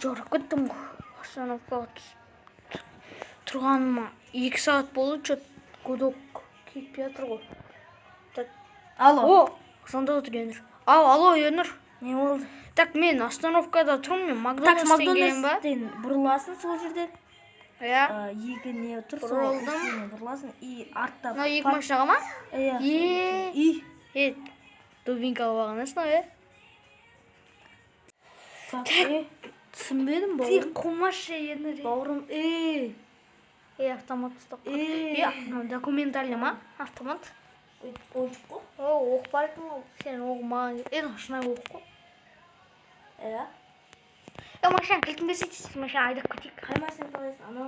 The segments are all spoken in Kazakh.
Жорып кеттім ғой. Остановкаға тұрғаныма 2 сағат болды, что гудок кетпей жатыр ғой. Так, алло. Сонда отыр Енір. Алло, Енір. Не болды? Так, мен остановкада тұрмын, мен Макдональдстен келем ба? Макдональдстен бұрыласың сол жерден. Иә. Екі не тұр, Бұрылдым. бұрыласың и артта. Мына 2 машинаға ма? Иә. Дубинка алғанасың, Так, түсінбедім Ты бауырым. қумашы, Енір. Бауырым, Автомат ұстап. Документальный ма? Автомат. Ойып қой. Оқпайтын ол. Сен оқымаған. Шынай оқ қой. Машина кілтін берсейсіз, машина айдап кетейік. Қай машина қалайсың? Анау.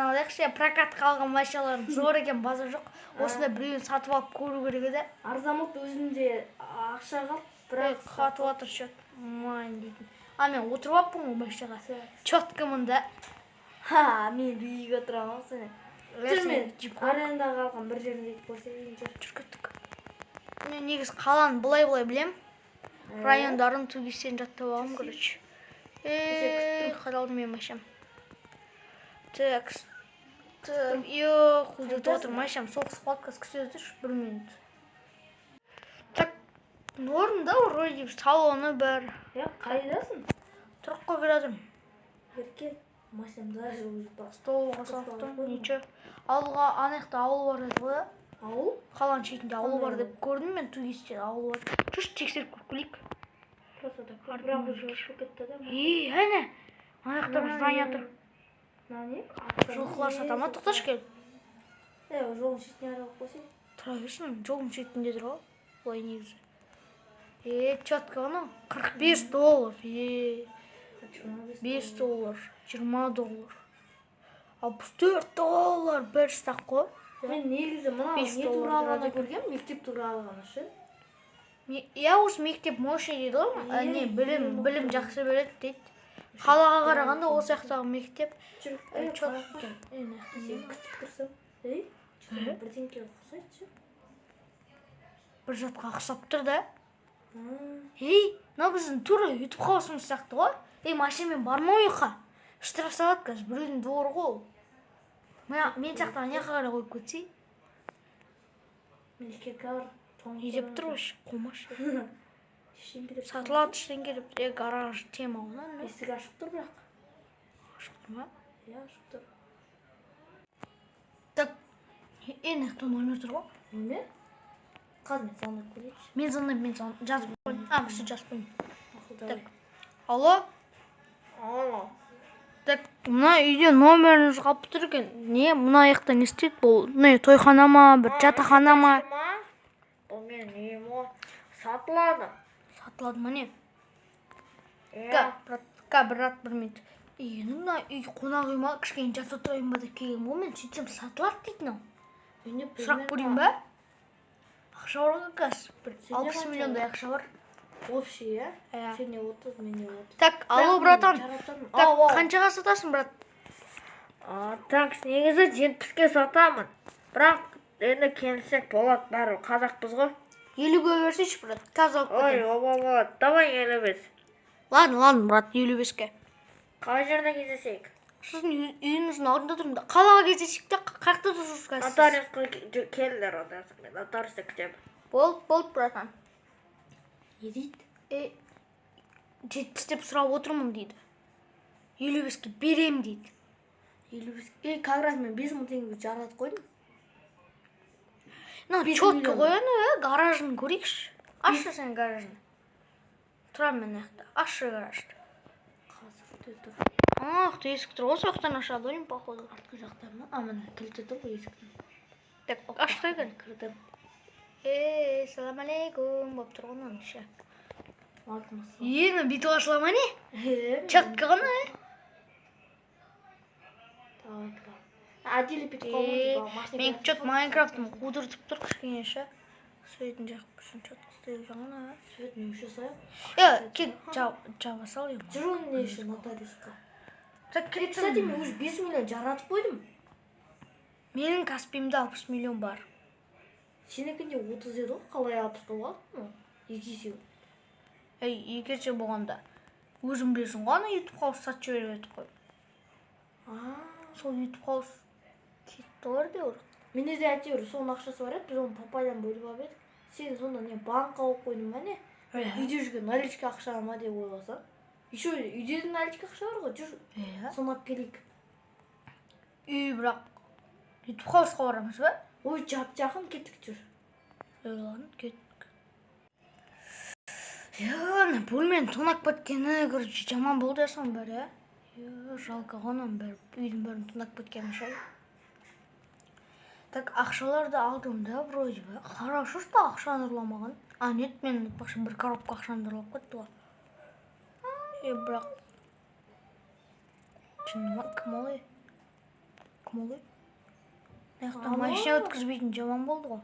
Алайықшы, прокатқа алған машиналардың зор екен, базар жоқ. Осында біреуін сатып алып көру керек еді. Арзамат өзінде ақша қалып, Бірақ қатып атыр шет. Майын дейтін. Мен отырып аппын ғой машинаға. Чоткамын да. Мен бүйіге отырамын сені. Жүрмен, арендаға қалған бір жерінде көрсетейін жүр. Жүр кеттік. Мен негізі қаланы былай білем. Райондарын тугестен жаттап алғым, короче. Қадалды мен машинам. Так, құлдырды отыр машинам. Соғыс қуаткасы күседі 1 минут. Так, орында вроде салоны бар. Қайдасың? Тұраққа берадым. Еркет, машинамда жылып бар. Столға салыптым, нече. Ауылға, анаяқта ауыл бар еді ғой. Ауыл? Қаланың шетінде ауыл бар деп көрдім мен, туристер ауыл бар. Жүрші тексеріп көріп көрейік. Бірақ жылып кетті да. Әне, анаяқта бір здания тұр. Не? Жылқылар сата ма? Тоқташы кел. Жолын шетіне аралып қойсай. Тұра берсін, жолын шетінде тұр ғой. Бұлай негізі. Чатқа ғана $45. 5 доллар, $20. $64 бір стақ қой. Мен негізі мына не туралы ғана көргем, мектеп туралы ғана шы. Осы мектеп мощный дейді ғой. Не, білім жақсы береді дейді. Қалаға қарағанда осы яқтағы мектеп чот екен. Сен күтіп тұрсың. Бірдеңке ұқсайды шы. Бір жатқа ұқсап тұр да. Мына біздің тура ютуб қауысымыз сияқты ғой. Машинамен барма ойыққа. Штраф салады қазір, біреудің дворы ғой. Мен жақтан аяққа қарай қойып кетсей. Мекеке бар. Едеп тұр ғой, қомашы. Сатылады іштен келіп, гараж тема ғынан. Есік ашық тұр бірақ. Ашық тұр ма? Ашық тұр. Так, аяқты номер тұр ғой. Номер? Қазір мен звондап көрейінші. Мен звондап, жазып қойын. Бірсі жазып қойын. Так, алло? Алло. Так, мына үйде номеріңіз қалып тұр екен. Не, мына аяқта не істейді бұл? Не, тойхана ма, бір жатақхана ма? Бұл мен нем о? Сатылады. Сатылады ма не? Брат, 1 минут. Мына үй қонақ үй ма, кішкене жата тұрайын ба деп келгем ғой, мен сөйтсем сатылады дейді. Сұрақ көрейін ба? Ақша бар ғой қазір. 60 миллиондай ақша бар. Общий, Сене 30, мене 30. Так, алло, братан. Так, қаншаға сатасың, брат? Так, негізі 70-ке сатамын. Бірақ енді келсек болады, бәрі қазақпыз ғой. 50-ге берсейші, брат. Қазір алып кетем. Ой, давай 55. Ладно, брат, 55-ке. Қай жерде кездесейік? Сіздің үйіңіздің алдында тұрмын да. Қалаға кездесейік те, қаяқта тұрсыз қазір? Нотариусқа келдер одан соң, мен нотариусты күтемін. Болды, братан. Не дейді? 70 деп сұрап отырмын дейді. 55-ке берем дейді. 55. Как раз мен 5 мың теңге жаратып қойдым. Чотқа қояны, гаражын көрейікші. Ашы сен гаражын. Тұрам мен аяқта. Ашы гаражды. Қазір тұр. Есік тұр. Осы жақтан ашады ойын, походу. Артқы жақтарына. Мына кілті тұр ғой есіктің. Так, ашты екен. Кірдім. Салам алейкум. Боп тұр ғынан ше. Алейкум. Ені бүйтіп ашылама не? Чотқа ғана, Әделі бүйтіп қалмады. Мен чот Майнкрафтым қудыртып тұр кішкене ше. Сөйтін жақып күсін чот қыстайды жаңына. Сөйтін үші сай? Кет жаба сал ем. Жүру не үшін нотариусқа? Так, кстати, мен уже 5 миллион жаратып қойдым. Менің каспиімде 60 миллион бар. Сенікінде 30 еді ғой, қалай 60 болады ма? Екесе. Екінші болғанда. өзің білесің ғой ана ютуб хаус сатып жіберіп едік қой. Сол ютуб хаус кетті ғой әйтеуір. Менде де әйтеуір соның ақшасы бар еді, біз оны папайдан бөліп алып едік. Сен сонда не банкқа алып қойдың ба не? Үйде жүрген наличка ақша ма деп ойласам. Еще үйде де наличка ақша бар ғой, жүр. Соны алып келейік. Үй бірақ ютуб хаусқа барамыз ба? Ой, жақын кеттік жүр. Ладно, кеттік. Ана бөлмені тонап кеткені, короче, жаман болды соның бәрі, жалко ғанам бәрі, үйдің бәрін тонап кеткені шай. Так, ақшаларды алдым да, вроде бы. Хорошо, что ақшаны ұрламаған. Нет, мен бір коробка ақшаны ұрлап кетті ғой. Бірақ... Шынымен, кім олай? Кім олай? Аяқтан машина өткізбейтін жаман болды ғой.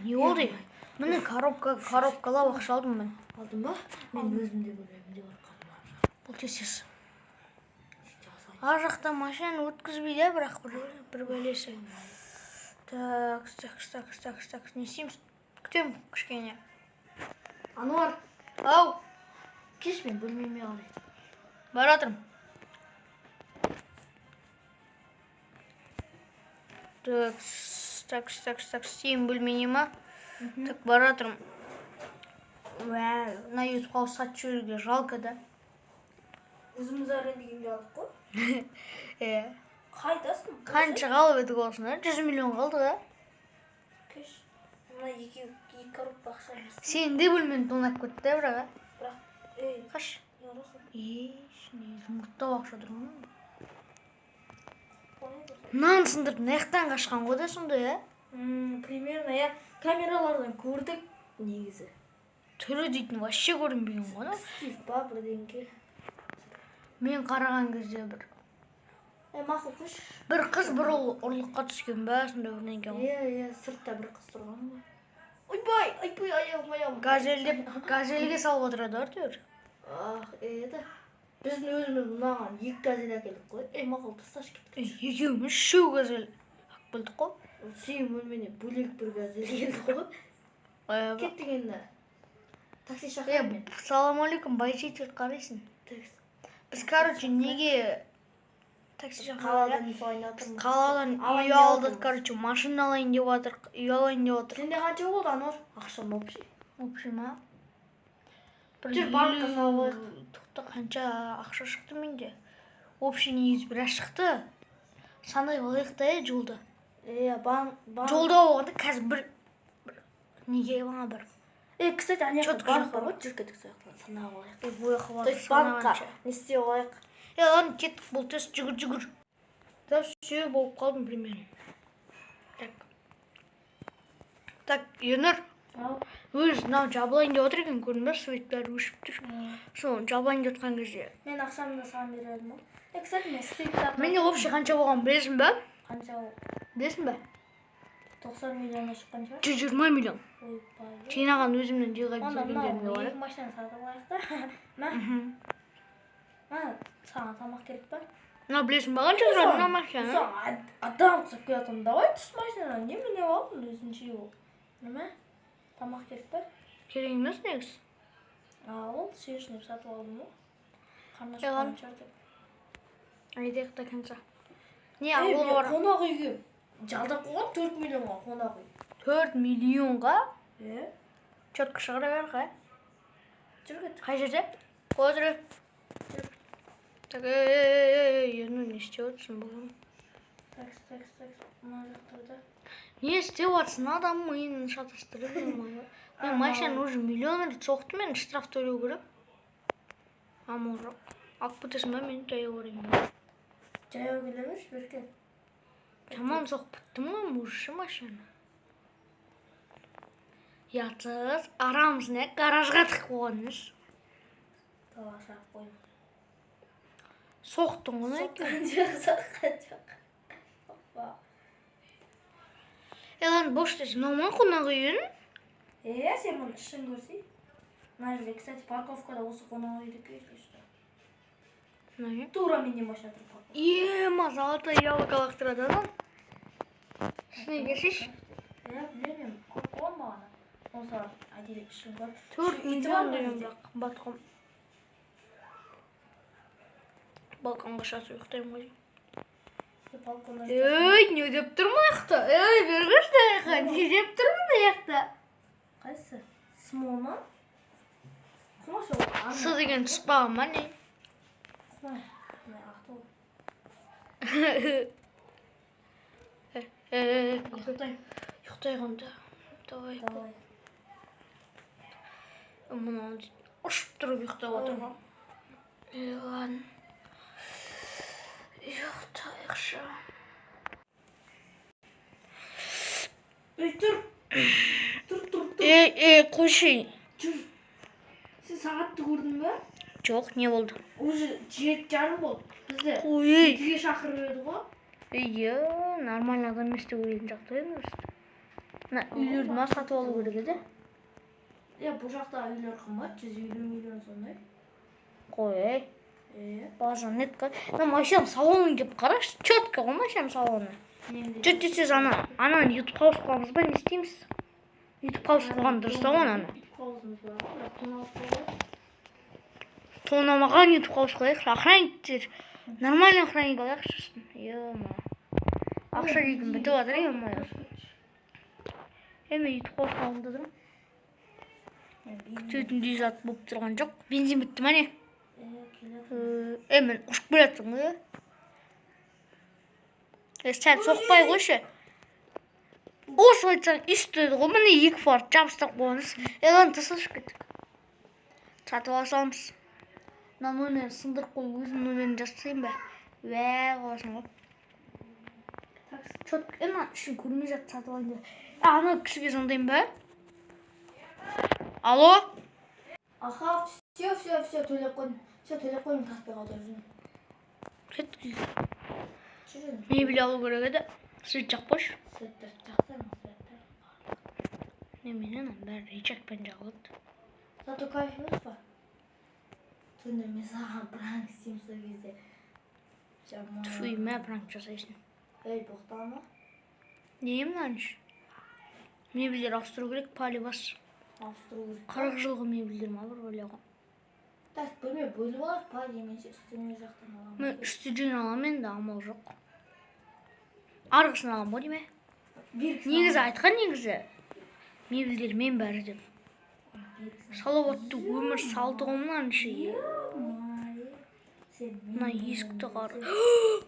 Не болды? Міне коробкалап ақша алдым мен. Алдың ба? Мен өзімде бөлемде бар қалмағанша. Бұл тесес. Ар жақтан машина өткізбейді, бірақ бір бөлесі. Так, не істейміз? Күтем кішкене. Ануар. Ау. Кеш мен бөлмеме қарай. Баратырым. Так, сен бөлмене ма? Так, баратырым. На ютуб хаус сатып жіберуге жалко да. Өзіміз арендегенге алдық қой? Қайдасың? Қанша қалып едік осыны? 100 миллион қалды да? Кеш. Мына екі коробка ақша емес. Сен де бөлмені тонап кетті, бірақ. Бірақ, қаш? Шыны, жұмырттау ақша тұрған. Нан сындырып, наяқтан қашқан ғой да сондай, примерно, камералардан көрдік негізі. Түрі дейтін вообще көрінбеген ғой. Стив ба бірдеңке. Мен қараған кезде бір. Мақұл қыш. Бір қыз бір ұрлыққа түскен бә, сондай бірдеңке ғой. Сыртта бір қыз тұрған ғой. Ойбай, аяғым. Газельге салып отырады әйтеуір. Да. Біздің өзіміз мынаған 2 газель әкелдік қой. Мақұл тасташ кеттік. Екеуміз 3 газель алып келдік қой. Сен бөлмене бөлек бір газель келдік қой. Кеттік енді. Такси шақырайын. Салам алейкум, байжетел қарайсың. Біз, короче, неге такси қаладан үй алайын атырмыз. Қаладан үй алдық, короче, машина алайын деп атырық, үй алайын деп атырық. Сенде қанша болды, Ануар? Ақшам общий. Общий ма? Жүр, банкқа салайық. Тоқта қанша ақша шықты менде? Общий негізі біраз шықты. Сандай алайық та жолда. Жолда болғанда қазір бір неге бана бір. Кстати, анаяқта банк бар ғой, жүр кеттік сояқтан санап алайық. То есть банкқа не істеп алайық. Ладно, кеттік, бұл тест жүгір. Да, все, болып қалдым примерно. Так, Енір. Өз, мынау жабылайын деп отыр екен, көрдің бе, светтері өшіп тұр. Соны жабылайын деп отқан кезде. Мен ақшамды саған беремін ма? Кстати, мен светтер... Менде общий қанша болған білесің бе? Қанша болған? Білесің бе? 90 миллионға шыққан шығар? 120 миллион. Ойбай. Жинаған өзімнен жиған жердеріне бар. Екі машина сатып алайық та. Саған тамақ керек па? Мына білесің бе қанша тұрады мына машина? Адам құсап келатырмын, давай түс машинадан. Немене алдың өзінше ол? Неме? Тамақ керек па? Керек емес негізі. Ол сен үшін деп сатып алдым ғой. Қарны ашқан шығар деп. Айтайық та қанша. Не, ауыл бар. Қонақ үйге жалдап қойған 4 миллионға қонақ үй. 4 миллионға? Четкі шығыра бер, жүр кеттік. Қай жерде? Қой Так, ерні не істеп отырсың бүгін? Так, мына жақтарда. Не істеп отырсың, адам миын шатастырып жүрмей. Мен машина уже миллион рет соқты, мен штраф төлеу керек. Может, алып кетесің ба, мен жаяу барайын. Жаяу келе берші, беркен. Жаман соқып біттім ғой, мужшы машина. Ятыз, арамызын гаражға тық қойғанымыз. Талашақ қойын. Соқтың ғына екен. Соққан жоқ. Лан, бош десің, норман қонақ үйін? Сен мұны ішін көрсей. Мына жерде, кстати, парковкада осы қонақ үйді көйші. Тура менде машина тұр парковка. Мазалата ялыка лақтырады адам. Шыны кешеш? Білемем, көп қоған мағана. Осы әделік ішін көр. 4 миллион деген бірақ батқым. Балконға шығып ұйықтаймын ғой. Балконда. Ей, не деп тұрмын аяқта? Ей, бергішті аяққа. Не деп тұрмын аяқта? Қайсы? Смолма? Құмашы ол. С деген түспаған ба не? Құмай. Ақтау. Ұйықтайғанда. Давай. Мұнан ұшып тұрып ұйықтап отырған. Ұйықтайықшы. Тұр. Қойшы. Жүр. Сен сағатты көрдің бе? Жоқ, не болды? Уже 7:30 болды. Бізді Ой. 2-ге шақырып еді ғой. Нормально адам емес деп ойлайтын жағдай емес. Үйлерді сатып алу керек еді. Бұл жақта үйлер қымбат, 150 миллион сондай. Қой, базар нетка. Машина салонын кеп қарашы, четко ғой машина салоны. Сөйтсіз ананы ютуб қауыс қоямыз ба, не істейміз? Ютуб қауыс қойған дұрыс та ғой ананы. Тонамаған ютуб қауыс қояйықшы, охранниктер. Нормально охранник алайықшы. Ақша дейтін бітіп жатыр, ема. Мен ютуб қауыс қоямын дедім. Күтетіндей зат болып тұрған жоқ. Бензин бітті ма не? Мен ұшып келатырмын ғой. Сәл соқпай қойшы. Осы айтсаң үстеді ғой, міне 2 фар жабыстырып қойыңыз. Аны тасып кеттік. Сатып алсамыз. Мына номерін сындырып қой, өзім номерін жасасайын ба? Қаласың ғой. Ана үшін көрмей жатты, сатып алайын деп. Ана кісіге звондайын ба? Алло? Аха, все, төлеп қойдым. Все, төлеп қойдым, таспай қалды жүрін. Кетті. Мебель алу керек еді. Свет жақпашы. Светтер жақсаймын, светтер. Неменен бәрі речакпен жағылды. Зато кайф емес па? Түнде мен саған пранк істеймін сол кезде. Түфей, мә пранк жасайсың. Боқтама. Не мынаншы? Мебельдер ауыстыру керек, полибас. Ауыстыру керек. 40 жылғы мебельдер ма бір ойлауға. Тәс бөлме бөліп алар, па деменше үстіне жақтан аламын. Мен үстіден аламын енді, амал жоқ. Арғысын аламын ғой деме? Негізі айтқан негізі. Мебельдер мен бәрі деп. Салауатты өмір салды ғой мынаншы. Мына есікті қар.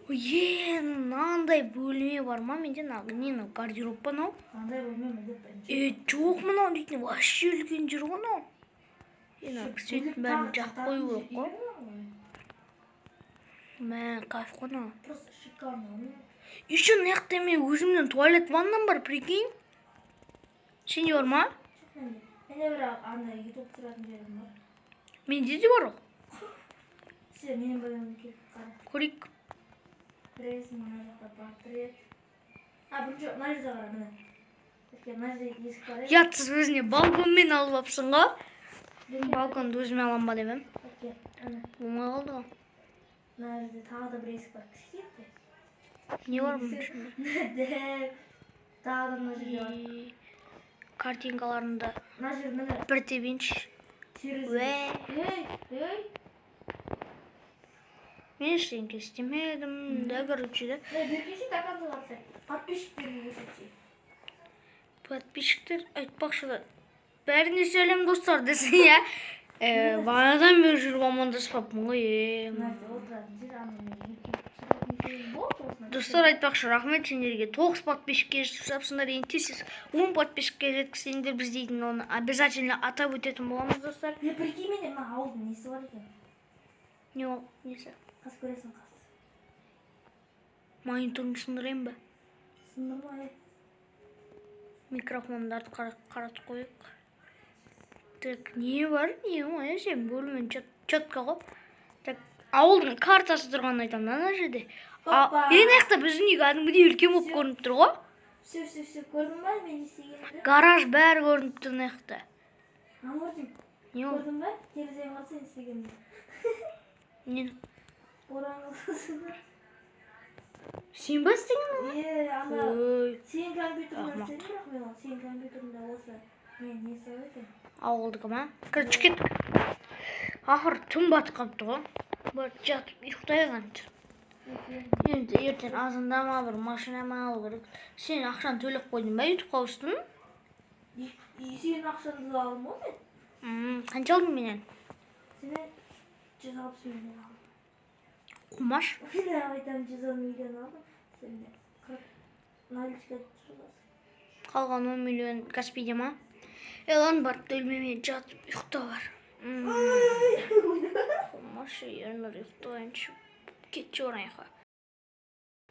Мынандай бөлме бар ма? Менде нені гардероб па нау? Мынандай бөлме менде бірінші. Жоқ мынау дейтін, вообще үлкен жер ғой нау. Сөйтіп бәрін жақып қою керек қой. Кайф қой нау. Просто шикарно. Еще неқті мен өзімнен туалет ваннам бар, прикинь. Сенде бар ма? Менде бірақ андай ютуб тұратын жерім бар. Менде де бар ол. Сен менің бөлімді келіп қара. Көрейік. Біресің, мына жақта портрет. Бірінші, мына жерде қара, мына. Мына жерде есік бар. Ятсыз өзіне балконмен алып апсың ғой. Балконды өзіме алам ба демем. Болмай қалды ғой. Мына жерде тағы да бір есік бар. Кішкентай. Не бар мұның ішінде? Тағы да мына жерде бар. Картинкаларында Мына жер міне. бір тебенші. Ей! Мен ештеңке істемедім. Да, короче, да. Беркеші доказываться. Подписчиктерге көрсетші. Подписчиктер айтпақшы да. Бәріне сәлем достар десін, я. Бағанадан бері жүріп амандаспаппын ғой. Достар айтпақшы, рахмет сендерге. 9 подписчикке жасапсыңдар, ентесіз 10 подписчикке жеткізсеңдер біз дейтін оны обязательно атап өтетін боламыз, достар. Прикинь, менде мына ауылдың несі бар екен? Не ол, несі? Қас көресің, қас. Мониторын сындырайын ба? Сындырма, Микрофондарды қарат қойық. Так, не бар? Не ой, сен бөлмен четко ғой. Так, ауылдың картасы тұрғанын айтамын, ана жерде. Ең біздің үй кәдімгідей үлкен болып көрініп тұр ғой. Все, көрдің ба мен істегенімді? Гараж бәрі көрініп тұр неқті. Амурдың, көрдің ба? Терезең қалса істегенімді. Нені? Ораңғылсың. Сен ба істеген ғой? Ана, сен компьютерінде істедім, бірақ мен ол сен компьютерінде осы мен не істеп екен? Ауылдығы ма? Кіріп кеттік. Ақыр түн батып қалыпты ғой. Бар жатып ұйықтайғанды. Енді ертең азандама бір машинама алу керек. Сен ақшаны төлеп қойдың ба ютубқа ауыстың? Сенің ақшаңды да алдым ғой мен. Қанша алдың менен? Сенен 160 миллион алдым. Қумаш. Мен айтам 110 миллион алдым. Сен де 40 наличка тұрғансың. Қалған 10 миллион Каспийде ма? Ладно, барып төлмеме жатып ұйықта бар. Қумаш, ернір ұйықтайыншы. Кетші орайға.